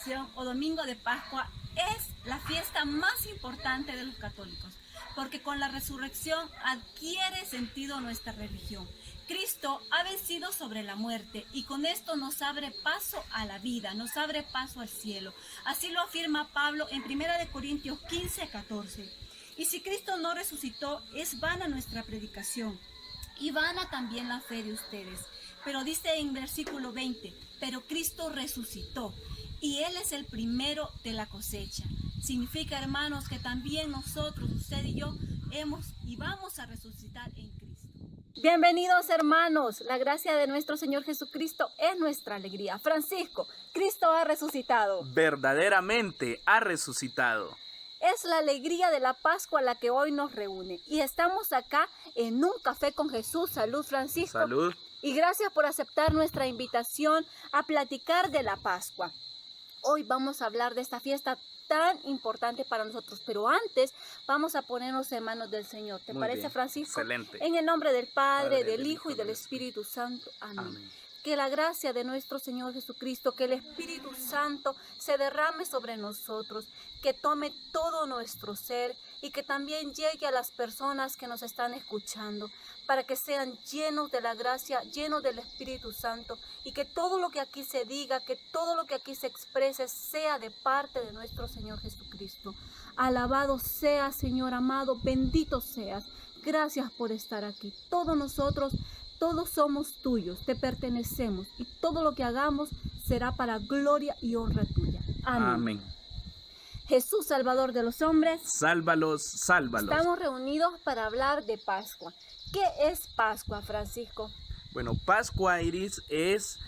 Resurrección o Domingo de Pascua es la fiesta más importante de los católicos, porque con la resurrección adquiere sentido nuestra religión. Cristo ha vencido sobre la muerte y con esto nos abre paso a la vida, nos abre paso al cielo. Así lo afirma Pablo en 1 Corintios 15:14. Y si Cristo no resucitó, es vana nuestra predicación y vana también la fe de ustedes. Pero dice en versículo 20, pero Cristo resucitó y Él es el primero de la cosecha. Significa, hermanos, que también nosotros, usted y yo, hemos y vamos a resucitar en Cristo. Bienvenidos, hermanos. La gracia de nuestro Señor Jesucristo es nuestra alegría. Francisco, Cristo ha resucitado. Verdaderamente ha resucitado. Es la alegría de la Pascua la que hoy nos reúne. Y estamos acá en un café con Jesús. Salud, Francisco. Salud. Y gracias por aceptar nuestra invitación a platicar de la Pascua. Hoy vamos a hablar de esta fiesta tan importante para nosotros, pero antes vamos a ponernos en manos del Señor. ¿Te parece, bien, Francisco? excelente. En el nombre del Padre, del Hijo y del Espíritu Santo. Amén. Amén. Que la gracia de nuestro Señor Jesucristo, que el Espíritu Santo se derrame sobre nosotros, que tome todo nuestro ser y que también llegue a las personas que nos están escuchando, para que sean llenos de la gracia, llenos del Espíritu Santo, y que todo lo que aquí se diga, que todo lo que aquí se exprese, sea de parte de nuestro Señor Jesucristo. Alabado sea, Señor amado, bendito seas. Gracias por estar aquí. Todos somos tuyos, te pertenecemos, y todo lo que hagamos será para gloria y honra tuya. Amén. Amén. Jesús, Salvador de los hombres, Sálvalos, sálvalos. estamos reunidos para hablar de Pascua. ¿Qué es Pascua, Francisco? Bueno, Pascua, Iris, es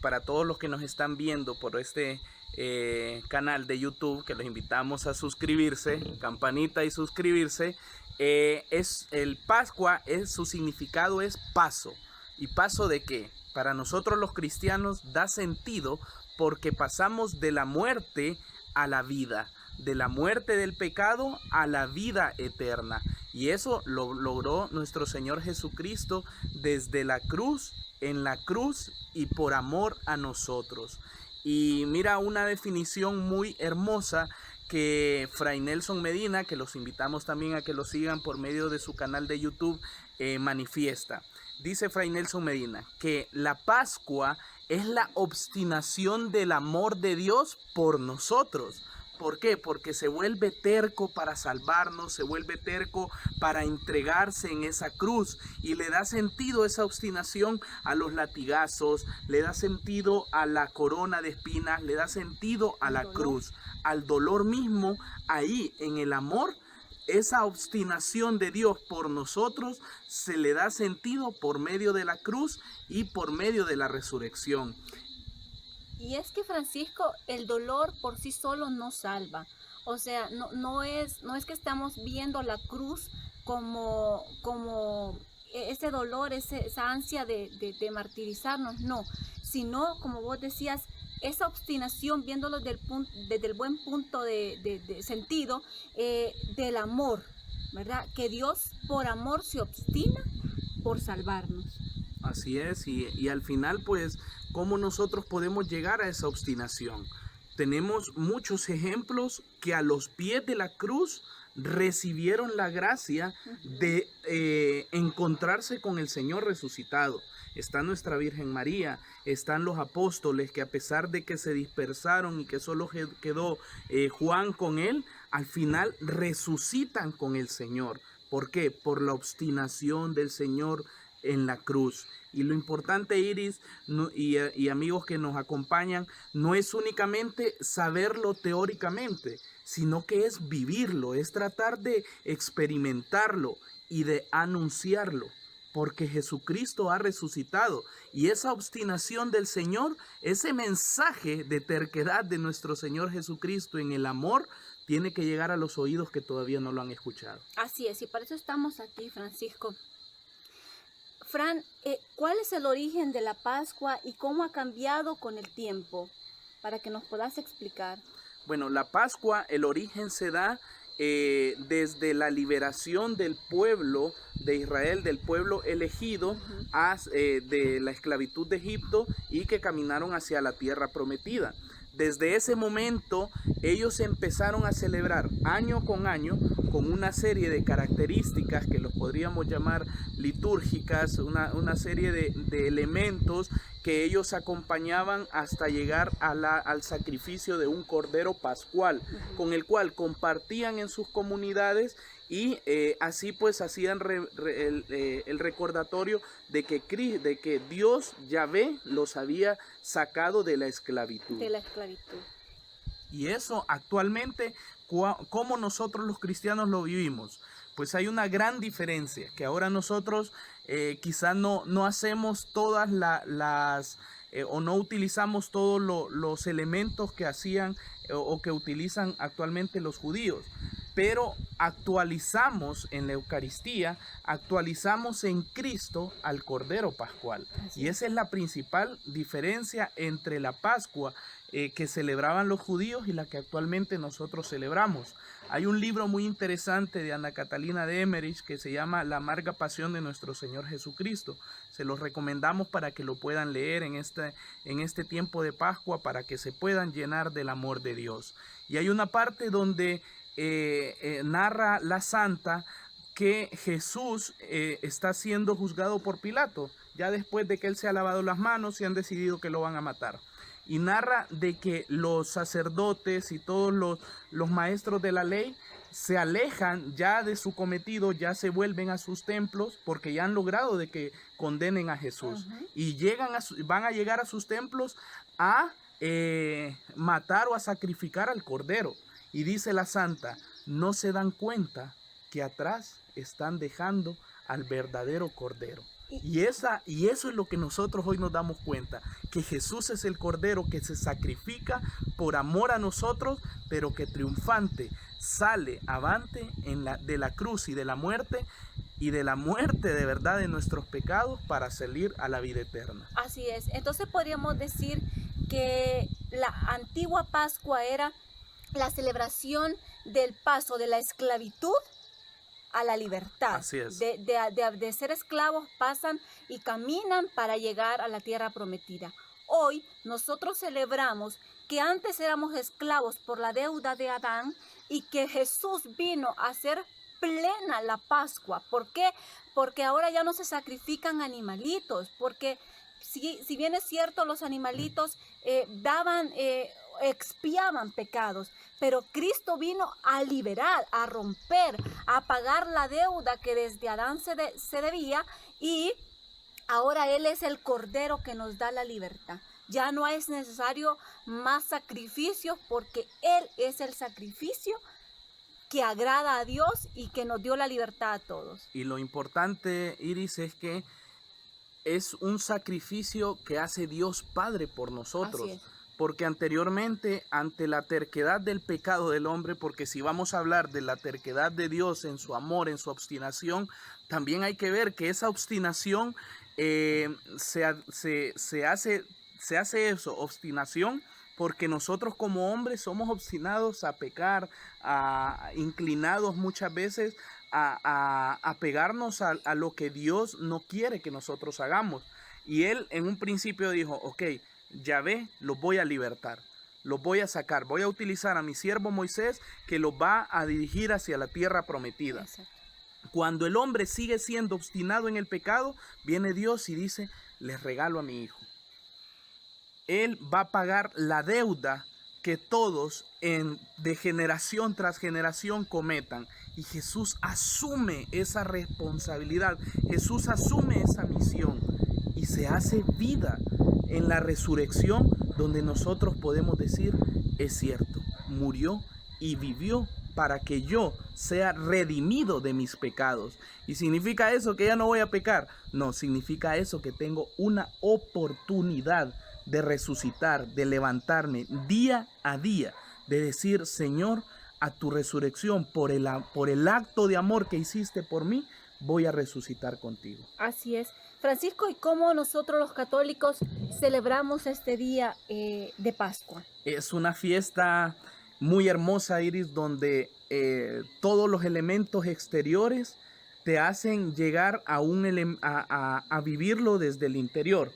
para todos los que nos están viendo por este canal de YouTube, que los invitamos a suscribirse, campanita y suscribirse. Pascua, su significado es paso. ¿Y paso de qué? Para nosotros los cristianos da sentido porque pasamos de la muerte a la vida, de la muerte del pecado a la vida eterna. Y eso lo logró nuestro Señor Jesucristo desde la cruz, en la cruz y por amor a nosotros. Y mira una definición muy hermosa que Fray Nelson Medina, que los invitamos también a que lo sigan por medio de su canal de YouTube, manifiesta. Dice Fray Nelson Medina que la Pascua es la obstinación del amor de Dios por nosotros. ¿Por qué? Porque se vuelve terco para salvarnos, se vuelve terco para entregarse en esa cruz y le da sentido esa obstinación a los latigazos, le da sentido a la corona de espinas, le da sentido a la cruz, al dolor mismo. Ahí en el amor, esa obstinación de Dios por nosotros se le da sentido por medio de la cruz y por medio de la resurrección. Y es que, Francisco, el dolor por sí solo no salva. O sea, no es que estamos viendo la cruz como ese dolor, esa ansia de martirizarnos, no. Sino, como vos decías, esa obstinación, viéndolo desde el buen punto de sentido, del amor, ¿verdad? Que Dios por amor se obstina por salvarnos. Así es, y al final, pues, ¿cómo nosotros podemos llegar a esa obstinación? Tenemos muchos ejemplos que a los pies de la cruz recibieron la gracia de encontrarse con el Señor resucitado. Está nuestra Virgen María, están los apóstoles que, a pesar de que se dispersaron y que solo quedó Juan con él, al final resucitan con el Señor. ¿Por qué? Por la obstinación del Señor en la cruz. Y lo importante, Iris, y amigos que nos acompañan, no es únicamente saberlo teóricamente, sino que es vivirlo, es tratar de experimentarlo y de anunciarlo, porque Jesucristo ha resucitado. Y esa obstinación del Señor, ese mensaje de terquedad de nuestro Señor Jesucristo en el amor, tiene que llegar a los oídos que todavía no lo han escuchado. Así es, y por eso estamos aquí, Francisco. Fran, ¿cuál es el origen de la Pascua y cómo ha cambiado con el tiempo? Para que nos puedas explicar. Bueno, la Pascua, el origen se da desde la liberación del pueblo de Israel, del pueblo elegido de la esclavitud de Egipto y que caminaron hacia la tierra prometida. Desde ese momento ellos empezaron a celebrar año con año con una serie de características que los podríamos llamar litúrgicas, una serie de elementos que ellos acompañaban hasta llegar al sacrificio de un cordero pascual, con el cual compartían en sus comunidades y así pues hacían el recordatorio de que Dios, Yahvé, los había sacado de la esclavitud. Y eso actualmente, ¿cómo nosotros los cristianos lo vivimos? Pues hay una gran diferencia, que ahora nosotros quizás no hacemos todas o no utilizamos todos los elementos que hacían o que utilizan actualmente los judíos, pero actualizamos en la Eucaristía, actualizamos en Cristo al Cordero Pascual. Y esa es la principal diferencia entre la Pascua que celebraban los judíos y la que actualmente nosotros celebramos. Hay un libro muy interesante de Ana Catalina de Emmerich que se llama La amarga pasión de nuestro Señor Jesucristo. Se los recomendamos para que lo puedan leer en este tiempo de Pascua, para que se puedan llenar del amor de Dios. Y hay una parte donde narra la santa que Jesús está siendo juzgado por Pilato, ya después de que él se ha lavado las manos y han decidido que lo van a matar. Y narra de que los sacerdotes y todos los maestros de la ley se alejan ya de su cometido, ya se vuelven a sus templos porque ya han logrado de que condenen a Jesús. Y van a llegar a sus templos a matar o a sacrificar al cordero. Y dice la santa, no se dan cuenta que atrás están dejando al verdadero cordero. Y eso es lo que nosotros hoy nos damos cuenta, que Jesús es el Cordero que se sacrifica por amor a nosotros, pero que triunfante sale avante de la cruz y de la muerte de verdad de nuestros pecados para salir a la vida eterna. Así es. Entonces podríamos decir que la antigua Pascua era la celebración del paso de la esclavitud a la libertad. Así es. De ser esclavos pasan y caminan para llegar a la tierra prometida. Hoy nosotros celebramos que antes éramos esclavos por la deuda de Adán y que Jesús vino a hacer plena la Pascua. ¿Por qué? Porque ahora ya no se sacrifican animalitos, porque si bien es cierto, los animalitos expiaban pecados, pero Cristo vino a liberar, a romper, a pagar la deuda que desde Adán se debía, y ahora Él es el Cordero que nos da la libertad. Ya no es necesario más sacrificios porque Él es el sacrificio que agrada a Dios y que nos dio la libertad a todos. Y lo importante, Iris, es que es un sacrificio que hace Dios Padre por nosotros. Así es. Porque anteriormente, ante la terquedad del pecado del hombre, porque si vamos a hablar de la terquedad de Dios en su amor, en su obstinación, también hay que ver que esa obstinación se hace eso, obstinación, porque nosotros como hombres somos obstinados a pecar, inclinados muchas veces a pegarnos a lo que Dios no quiere que nosotros hagamos. Y Él en un principio dijo, ok, Yahvé, los voy a libertar, los voy a sacar, voy a utilizar a mi siervo Moisés que los va a dirigir hacia la tierra prometida. Exacto. Cuando el hombre sigue siendo obstinado en el pecado, viene Dios y dice, les regalo a mi hijo. Él va a pagar la deuda que todos de generación tras generación cometan. Y Jesús asume esa responsabilidad, Jesús asume esa misión y se hace vida en la resurrección, donde nosotros podemos decir, es cierto, murió y vivió para que yo sea redimido de mis pecados. ¿Y significa eso que ya no voy a pecar? No, significa eso que tengo una oportunidad de resucitar, de levantarme día a día, de decir, Señor, a tu resurrección, por el acto de amor que hiciste por mí, voy a resucitar contigo. Así es. Francisco, ¿y cómo nosotros los católicos celebramos este día de Pascua? Es una fiesta muy hermosa, Iris, donde todos los elementos exteriores te hacen llegar a vivirlo desde el interior.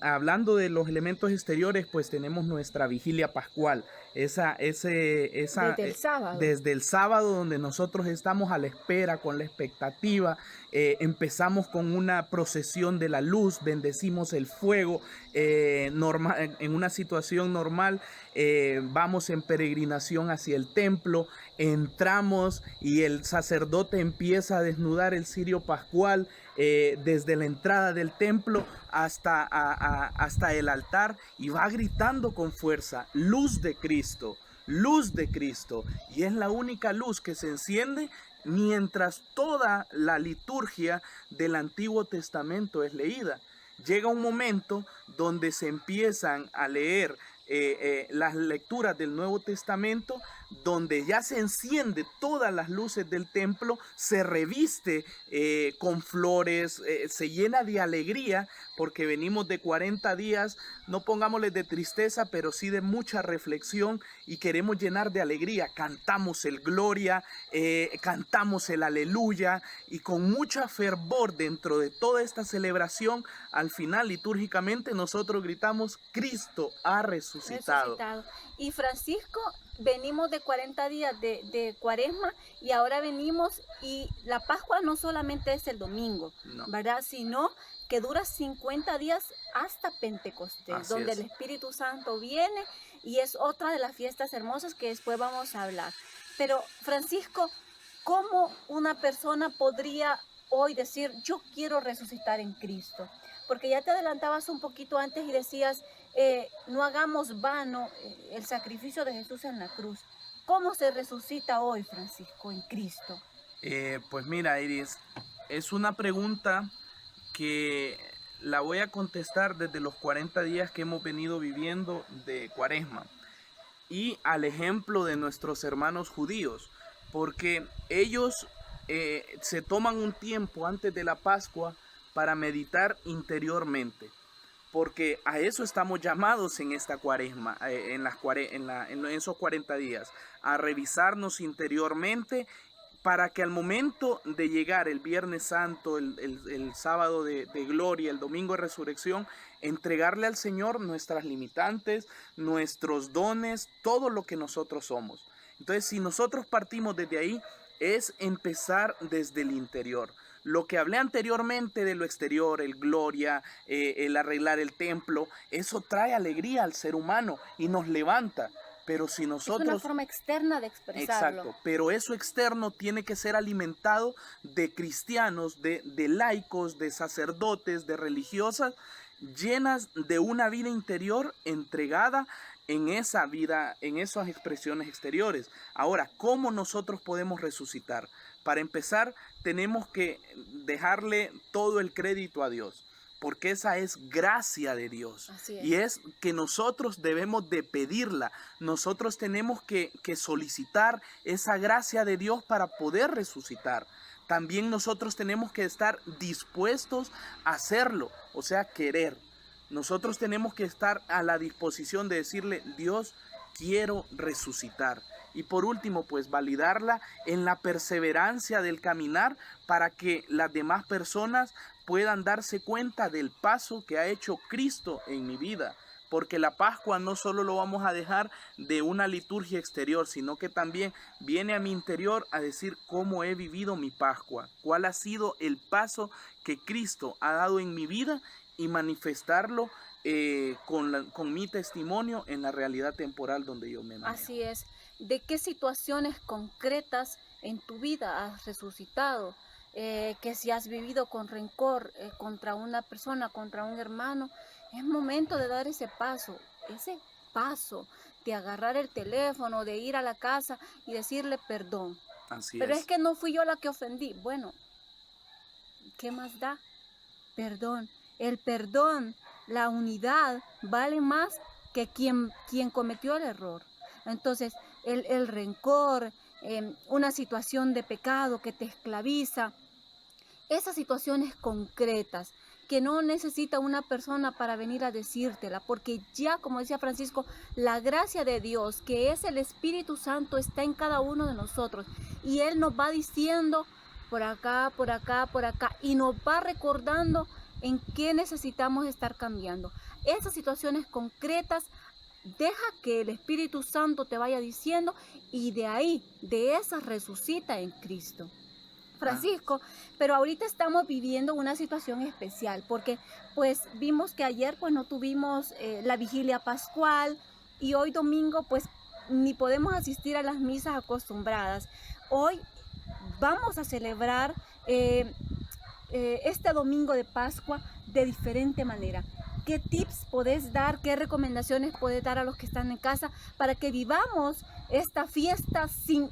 Hablando de los elementos exteriores, pues tenemos nuestra vigilia pascual. Desde el sábado. Desde el sábado, donde nosotros estamos a la espera, con la expectativa. Empezamos con una procesión de la luz, bendecimos el fuego, en una situación normal. Vamos en peregrinación hacia el templo, entramos y el sacerdote empieza a desnudar el cirio pascual desde la entrada del templo hasta el altar, y va gritando con fuerza: luz de Cristo, luz de Cristo. Y es la única luz que se enciende mientras toda la liturgia del Antiguo Testamento es leída. Llega un momento donde se empiezan a leer las lecturas del Nuevo Testamento, donde ya se enciende todas las luces del templo, se reviste con flores, se llena de alegría, porque venimos de 40 días, no pongámosle de tristeza, pero sí de mucha reflexión, y queremos llenar de alegría. Cantamos el Gloria, cantamos el Aleluya, y con mucha fervor dentro de toda esta celebración, al final litúrgicamente nosotros gritamos: Cristo ha resucitado. Y Francisco, venimos de 40 días de Cuaresma, y ahora venimos, y la Pascua no solamente es el domingo, No. ¿verdad? Sino que dura 50 días hasta Pentecostés, Así donde es. el Espíritu Santo viene, y es otra de las fiestas hermosas que después vamos a hablar. Pero Francisco, ¿cómo una persona podría hoy decir: yo quiero resucitar en Cristo? Porque ya te adelantabas un poquito antes y decías: no hagamos vano el sacrificio de Jesús en la cruz. ¿Cómo se resucita hoy, Francisco, en Cristo? Pues mira, Iris, es una pregunta que la voy a contestar desde los 40 días que hemos venido viviendo de Cuaresma, y al ejemplo de nuestros hermanos judíos, porque ellos se toman un tiempo antes de la Pascua para meditar interiormente, porque a eso estamos llamados en esta Cuaresma, en esos 40 días, a revisarnos interiormente, para que al momento de llegar el Viernes Santo, el sábado de gloria, el domingo de resurrección, entregarle al Señor nuestras limitantes, nuestros dones, todo lo que nosotros somos. Entonces, si nosotros partimos desde ahí, es empezar desde el interior. Lo que hablé anteriormente de lo exterior, el gloria, el arreglar el templo, eso trae alegría al ser humano y nos levanta. Pero si nosotros... Es una forma externa de expresarlo. Exacto, pero eso externo tiene que ser alimentado de cristianos, de laicos, de sacerdotes, de religiosas, llenas de una vida interior entregada en esa vida, en esas expresiones exteriores. Ahora, ¿cómo nosotros podemos resucitar? Para empezar, tenemos que dejarle todo el crédito a Dios, porque esa es gracia de Dios. Así es. Y es que nosotros debemos de pedirla. Nosotros tenemos que solicitar esa gracia de Dios para poder resucitar. También nosotros tenemos que estar dispuestos a hacerlo, o sea, querer. Nosotros tenemos que estar a la disposición de decirle: Dios, quiero resucitar. Y por último, pues validarla en la perseverancia del caminar, para que las demás personas puedan darse cuenta del paso que ha hecho Cristo en mi vida. Porque la Pascua no solo lo vamos a dejar de una liturgia exterior, sino que también viene a mi interior a decir cómo he vivido mi Pascua, cuál ha sido el paso que Cristo ha dado en mi vida, y manifestarlo con mi testimonio en la realidad temporal donde yo me manejo. Así es. ¿De qué situaciones concretas en tu vida has resucitado? Que si has vivido con rencor contra una persona, contra un hermano, es momento de dar ese paso de agarrar el teléfono, de ir a la casa y decirle perdón. Así Pero es. es que no fui yo la que ofendí. Bueno, ¿qué más da? Perdón. El perdón, la unidad, vale más que quien cometió el error. Entonces, el rencor, una situación de pecado que te esclaviza, esas situaciones concretas que no necesita una persona para venir a decírtela, porque ya, como decía Francisco, la gracia de Dios, que es el Espíritu Santo, está en cada uno de nosotros, y Él nos va diciendo por acá, por acá, por acá, y nos va recordando en qué necesitamos estar cambiando. Esas situaciones concretas, deja que el Espíritu Santo te vaya diciendo y de ahí, de esas resucita en Cristo. Francisco, pero ahorita estamos viviendo una situación especial porque pues vimos que ayer pues no tuvimos la vigilia pascual y hoy domingo pues ni podemos asistir a las misas acostumbradas. Hoy vamos a celebrar este domingo de Pascua de diferente manera. ¿Qué tips podés dar, qué recomendaciones podés dar a los que están en casa para que vivamos esta fiesta sin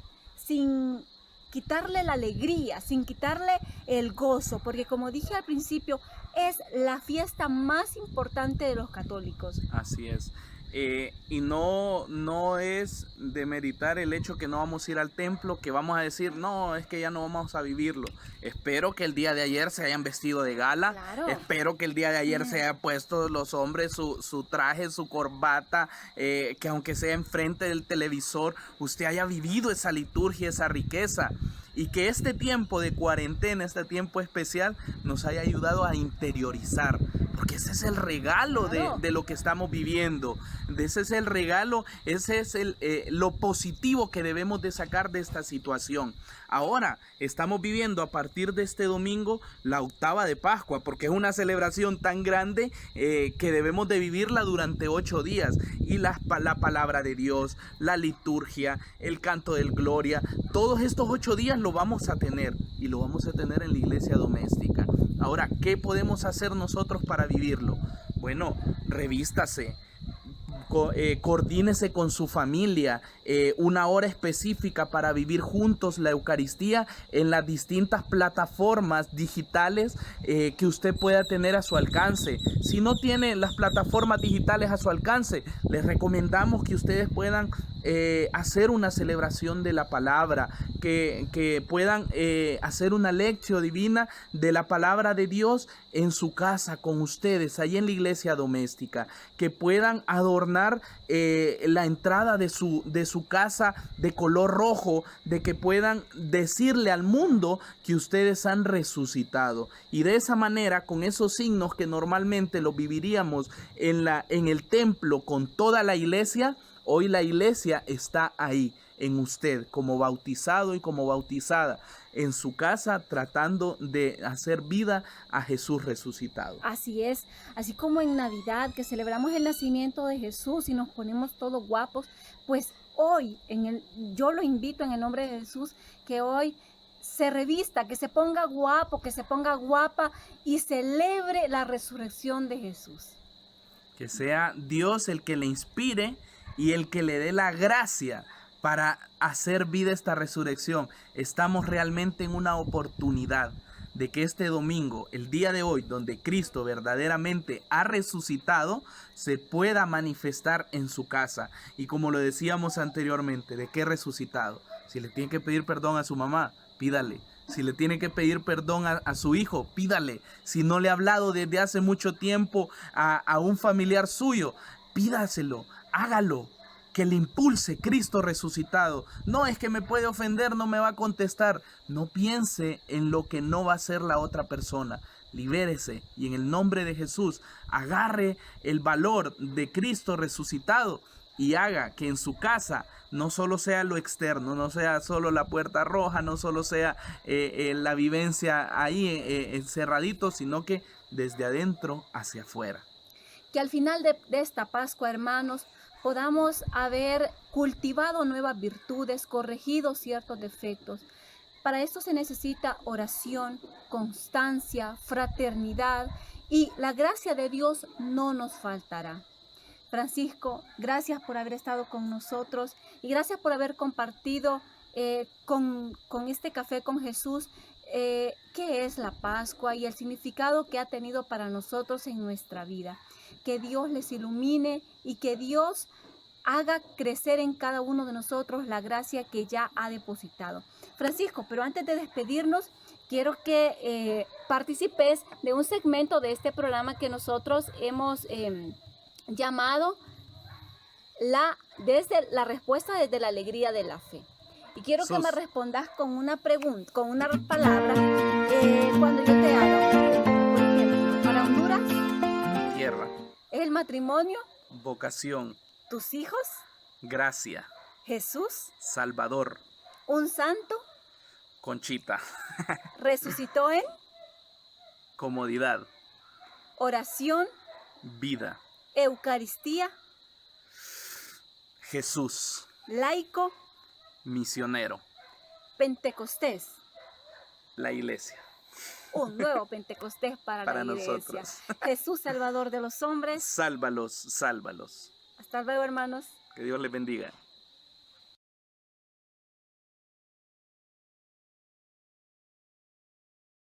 quitarle la alegría, sin quitarle el gozo? Porque como dije al principio, es la fiesta más importante de los católicos. Así es. Y no es demeritar el hecho que no vamos a ir al templo, que vamos a decir, no, es que ya no vamos a vivirlo. Espero que el día de ayer se hayan vestido de gala. Claro. Espero que el día de ayer se hayan puesto los hombres su traje, su corbata, que aunque sea enfrente del televisor, usted haya vivido esa liturgia, esa riqueza. Y que este tiempo de cuarentena, este tiempo especial, nos haya ayudado a interiorizar. Porque ese es el regalo de lo que estamos viviendo. Ese es el regalo, ese es lo positivo que debemos de sacar de esta situación. Ahora estamos viviendo a partir de este domingo la octava de Pascua, porque es una celebración tan grande que debemos de vivirla durante 8 días. Y la palabra de Dios, la liturgia, el canto del Gloria, todos estos 8 días lo vamos a tener y lo vamos a tener en la iglesia doméstica. Ahora, ¿qué podemos hacer nosotros para vivirlo? Bueno, revístase, coordínese con su familia, una hora específica para vivir juntos la Eucaristía en las distintas plataformas digitales que usted pueda tener a su alcance. Si no tiene las plataformas digitales a su alcance, les recomendamos que ustedes puedan hacer una celebración de la palabra, que puedan hacer una lección divina de la palabra de Dios en su casa con ustedes, ahí en la iglesia doméstica, que puedan adornar la entrada de su casa de color rojo, de que puedan decirle al mundo que ustedes han resucitado, y de esa manera, con esos signos que normalmente los viviríamos en el templo con toda la iglesia, hoy la iglesia está ahí en usted como bautizado y como bautizada en su casa, tratando de hacer vida a Jesús resucitado. Así es, así como en Navidad que celebramos el nacimiento de Jesús y nos ponemos todos guapos, pues hoy yo lo invito en el nombre de Jesús que hoy se revista, que se ponga guapo, que se ponga guapa y celebre la resurrección de Jesús. Que sea Dios el que le inspire y el que le dé la gracia para hacer vida esta resurrección. Estamos realmente en una oportunidad de que este domingo, el día de hoy, donde Cristo verdaderamente ha resucitado, se pueda manifestar en su casa. Y como lo decíamos anteriormente, ¿de qué resucitado? Si le tiene que pedir perdón a su mamá, pídale. Si le tiene que pedir perdón a su hijo, pídale. Si no le ha hablado desde hace mucho tiempo a un familiar suyo, pídaselo, hágalo. Que le impulse Cristo resucitado. No es que me puede ofender, no me va a contestar. No piense en lo que no va a hacer la otra persona. Libérese y en el nombre de Jesús agarre el valor de Cristo resucitado y haga que en su casa no solo sea lo externo, no sea solo la puerta roja, no solo sea la vivencia ahí encerradito, sino que desde adentro hacia afuera. Que al final de esta Pascua, hermanos, podamos haber cultivado nuevas virtudes, corregido ciertos defectos. Para esto se necesita oración, constancia, fraternidad y la gracia de Dios no nos faltará. Francisco, gracias por haber estado con nosotros y gracias por haber compartido con este café con Jesús qué es la Pascua y el significado que ha tenido para nosotros en nuestra vida. Que Dios les ilumine y que Dios haga crecer en cada uno de nosotros la gracia que ya ha depositado. Francisco, pero antes de despedirnos, quiero que participes de un segmento de este programa que nosotros hemos llamado desde la respuesta desde la alegría de la fe. Y quiero que me respondas con una pregunta, con una palabra cuando yo te haga, por ejemplo, para matrimonio, vocación, tus hijos, gracia, Jesús, Salvador, un santo, Conchita, resucitó en comodidad, oración, vida, Eucaristía, Jesús, laico, misionero, Pentecostés. la iglesia. Un nuevo Pentecostés para Para la iglesia. nosotros. Jesús, Salvador de los hombres. Sálvalos, sálvalos. Hasta luego, hermanos. Que Dios les bendiga.